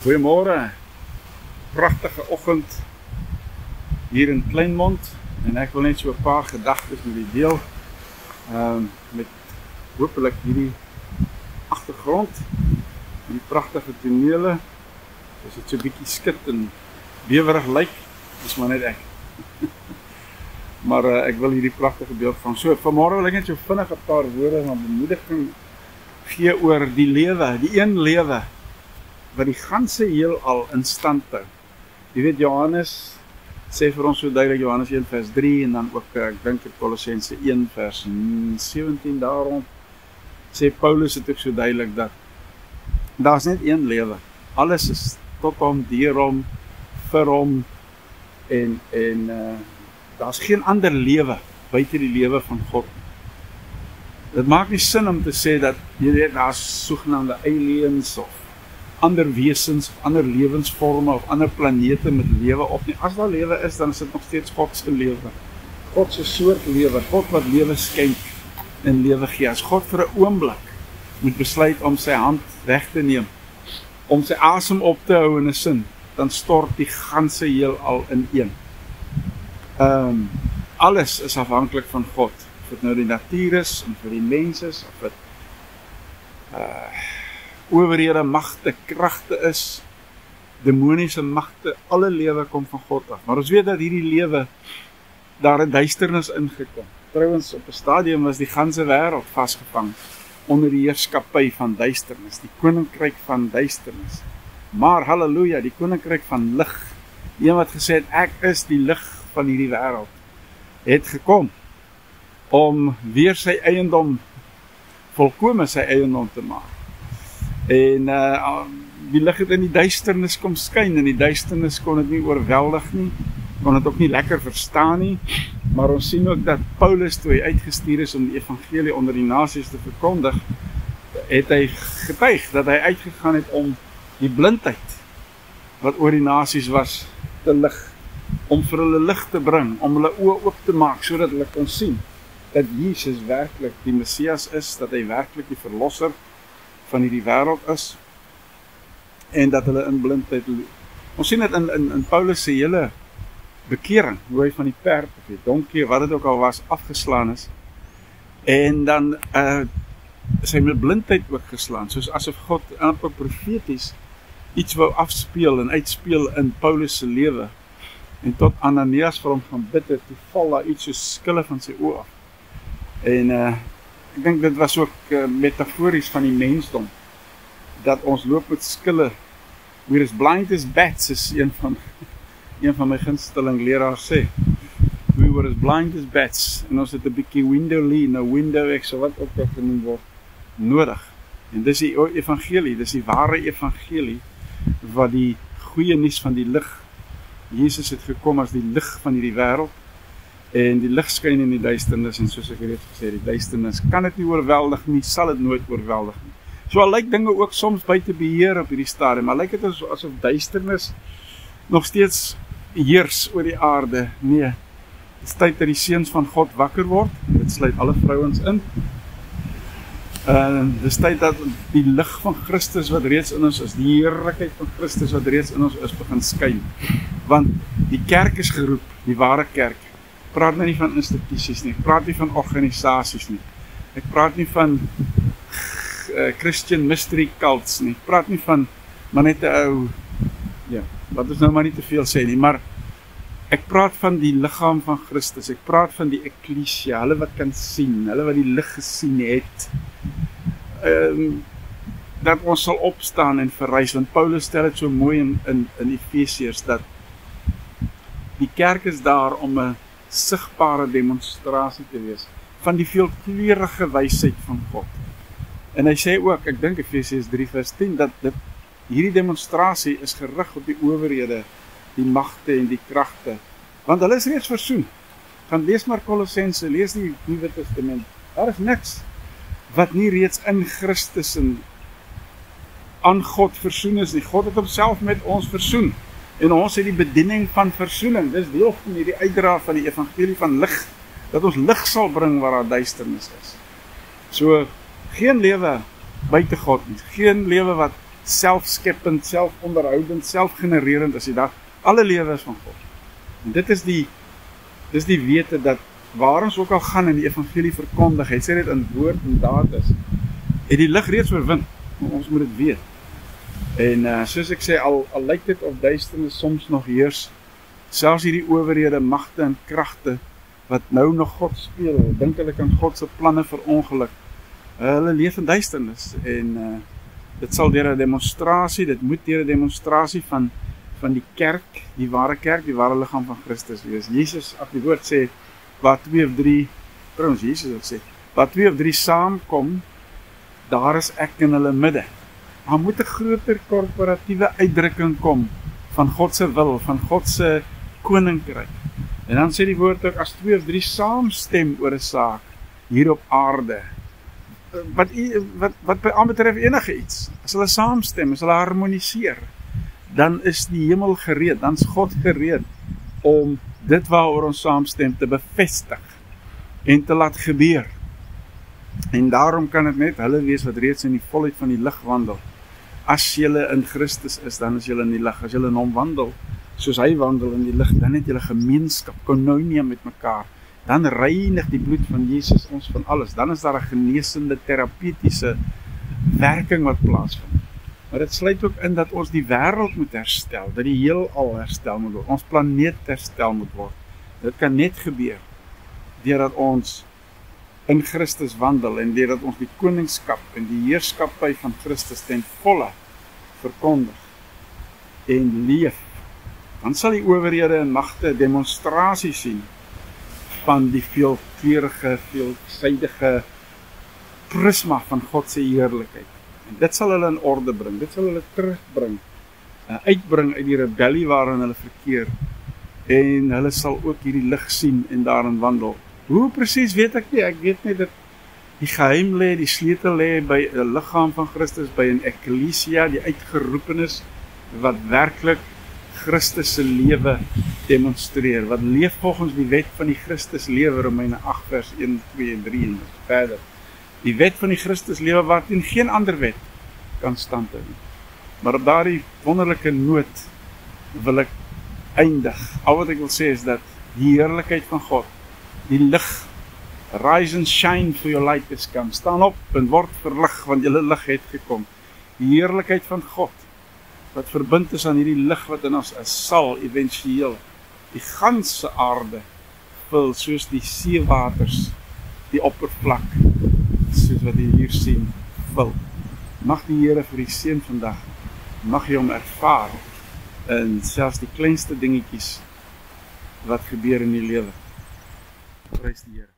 Goeiemôre, pragtige oggend hier in Kleinmond en ek wil net so 'n paar gedagtes met u deel met hopelik hierdie agtergrond, die pragtige tonele. As dit so 'n bietjie skit en bewerig lyk, dis maar net ek. Maar ek wil hierdie pragtige beeld van so vanmôre wil ek net so vinnig 'n paar woorde van bemoediging gee oor die lewe, die een lewe wat die ganse heelal in stand hou. Jy weet Johannes sê vir ons so duidelik, Johannes 1 vers 3 en dan ook ek dink dit Kolossense 1 vers 17 daarom sê Paulus dit ook so duidelik dat daar's net een lewe. Alles is tot hom, deur hom, vir hom en daar's geen ander lewe buite die lewe van God. Dit maak nie sin om te sê dat jy weet daar's sogenaamde aliens of ander wesens, of ander lewensvorme, of ander planete met lewe op nie. As daar lewe is, dan is dit nog steeds God se lewe. God se soort lewe, God wat lewe skenk en lewe gee. As God vir 'n oomblik moet besluit om sy hand weg te neem, om sy asem op te hou in 'n sin, dan stort die ganse heelal ineen. Alles is afhanklik van God. Of dit nou die natuur is, en vir die mens is, of dit owerhede, magte, kragte is, demoniese magte, alle lewe kom van God af. Maar ons weet dat hierdie lewe daar in duisternis ingekom. Trouwens, op 'n stadium was die ganse wêreld vasgevang onder die heerskappy van duisternis, die koninkryk van duisternis. Maar halleluja, die koninkryk van lig, die een wat gesê het ek is die lig van hierdie wêreld, het gekom om weer sy eiendom, volkome sy eiendom te maak. En die lig het in die duisternis kom skyn, en die duisternis kon dit nie oorweldig nie, kon dit ook nie lekker verstaan nie, maar ons sien ook dat Paulus, toe hy uitgestuur is om die evangelie onder die nasies te verkondig, het hy getuig dat hy uitgegaan het om die blindheid wat oor die nasies was te lig, om vir hulle lig te bring, om hulle oë oop te maak, sodat hulle kon sien dat Jesus werklik die Messias is, dat hy werklik die verlosser van hierdie wêreld is, en dat hulle in blindheid leef. Ons sien dit in Paulus se hele bekering, hoe hy van die perd of die donkie, wat dit ook al was, afgeslaan is, en dan is hy met blindheid ook geslaan, soos asof God amper profeties iets wou afspeel en uitspeel in Paulus se lewe, en tot Ananias vir hom gaan bid het, toe val daar iets so skille van sy oë af. En ek dink dit was ook metafories van die mensdom, dat ons loop met skille. We're as blind as bats, is een van my gunsteling leraars sê. We were as blind as bats, en ons het 'n bietjie window lean, nou window ek, so wat ook genoem word, nodig. En dis die evangelie, dis die ware evangelie, wat die goeie nuus van die lig, Jesus het gekom as die lig van hierdie wêreld, en die lig skyn in die duisternis, en soos ek reeds gesê, die duisternis kan dit nie oorweldig nie, sal dit nooit oorweldig nie. So al lyk dinge ook soms buite beheer op hierdie stadium, maar lyk dit asof duisternis nog steeds heers oor die aarde. Nee, dit is tyd dat die seuns van God wakker word, dit sluit alle vrouens in. Dit is tyd dat die lig van Christus wat reeds in ons is, die heerlikheid van Christus wat reeds in ons is, begin skyn. Want die kerk is geroep, die ware kerk. Ek praat nie van institusies nie, ek praat nie van organisasies nie, ek praat nie van Christian mystery cults nie, ek praat nie van maar net 'n ou, ja, wat ons nou maar nie te veel sê nie, maar ek praat van die liggaam van Christus, ek praat van die eklesia, hulle wat kan sien, hulle wat die lig gesien het, dat ons sal opstaan en verrys, want Paulus stel dit so mooi in Efesiërs, dat die kerk is daar om 'n sigbare demonstrasie te wees van die veelkleurige wysheid van God. En hy sê ook, ek dink Efesiërs 3 vers 10, dat hierdie demonstrasie is gerig op die owerhede, die magte en die kragte, want hulle is reeds versoen. Gaan lees maar Kolossense, lees die Nuwe Testament, daar is niks wat nie reeds in Christus en aan God versoen is nie. God het homself met ons versoen, en ons het die bediening van versoening, dis deel van hierdie uitdra van die evangelie van lig, dat ons lig sal bring waar daar duisternis is. So, geen lewe buite God nie, geen lewe wat selfskeppend, selfonderhoudend, selfgenererend is die dag. Alle lewe is van God. En dit is die wete dat waar ons ook al gaan in die evangelie verkondig, het sê dit in woord en daad is, het die lig reeds oorwin. Ons moet dit weet. En soos ek sê, al lyk dit of duisternis soms nog heers, selfs hierdie owerhede, magte en kragte, wat nou nog God speel, dink hulle kan God se planne verongeluk. Hulle leef in duisternis, en dit sal deur 'n demonstrasie, dit moet deur 'n demonstrasie van die kerk, die ware liggaam van Christus wees. Jesus, die woord sê, waar 2 of 3, trouwens Jesus het sê, waar 2 of 3 saamkom, daar is ek in hulle midde. Maar moet 'n groter korporatiewe uitdrukking kom van God se wil, van God se koninkryk. En dan sê die woord ook, as 2 of 3 saamstem oor 'n saak hier op aarde, wat by aanbetref enige iets, as hulle saamstem, as hulle harmoniseer, dan is die hemel gereed, dan is God gereed om dit waaroor ons saamstem te bevestig en te laat gebeur. En daarom kan dit net hulle wees wat reeds in die volheid van die lig wandel. As julle in Christus is, dan is julle in die lig. As julle in hom wandel, soos hy wandel in die lig, dan het julle gemeenskap, koinonia met mekaar. Dan reinig die bloed van Jesus ons van alles. Dan is daar 'n genesende, terapeutiese werking wat plaasvind. Maar dit sluit ook in dat ons die wêreld moet herstel, dat die heelal herstel moet word, ons planeet herstel moet word. Dit kan net gebeur deurdat ons in Christus wandel en deurdat ons die koningskap en die heerskappy van Christus ten volle verkondig en leef. Dan sal die owerhede en magte demonstrasie sien van die veelkleurige, veelsidige prisma van God se heerlikheid. En dit sal hulle in orde bring, dit sal hulle terugbring, uitbring uit die rebellie waarin hulle verkeer, en hulle sal ook hierdie lig sien en daarin wandel. Hoe presies weet ek nie, ek weet net dat die geheim lê, die sleutel lê by 'n liggaam van Christus, by 'n ekklesia, die uitgeroepenes, wat werklik Christus se lewe demonstreer, wat leef volgens die wet van die Christus lewe, Romeine 8 vers 1, 2 en 3 en verder. Die wet van die Christus lewe waarin geen ander wet kan standhou nie. Maar op daardie wonderlike noot wil ek eindig. Al wat ek wil sê is dat die heerlikheid van God, die lig, rise and shine for your light is come, staan op en word verlig, want julle lig het gekom. Die heerlikheid van God, wat verbind is aan hierdie lig wat in ons is, sal eventueel die ganse aarde vul, soos die seewaters, die oppervlak, soos wat jy hier sien, vul. Mag die Here vir die seën vandag, mag jy hom ervaar, in selfs die kleinste dingetjies, wat gebeur in die lewe. Prys die Here.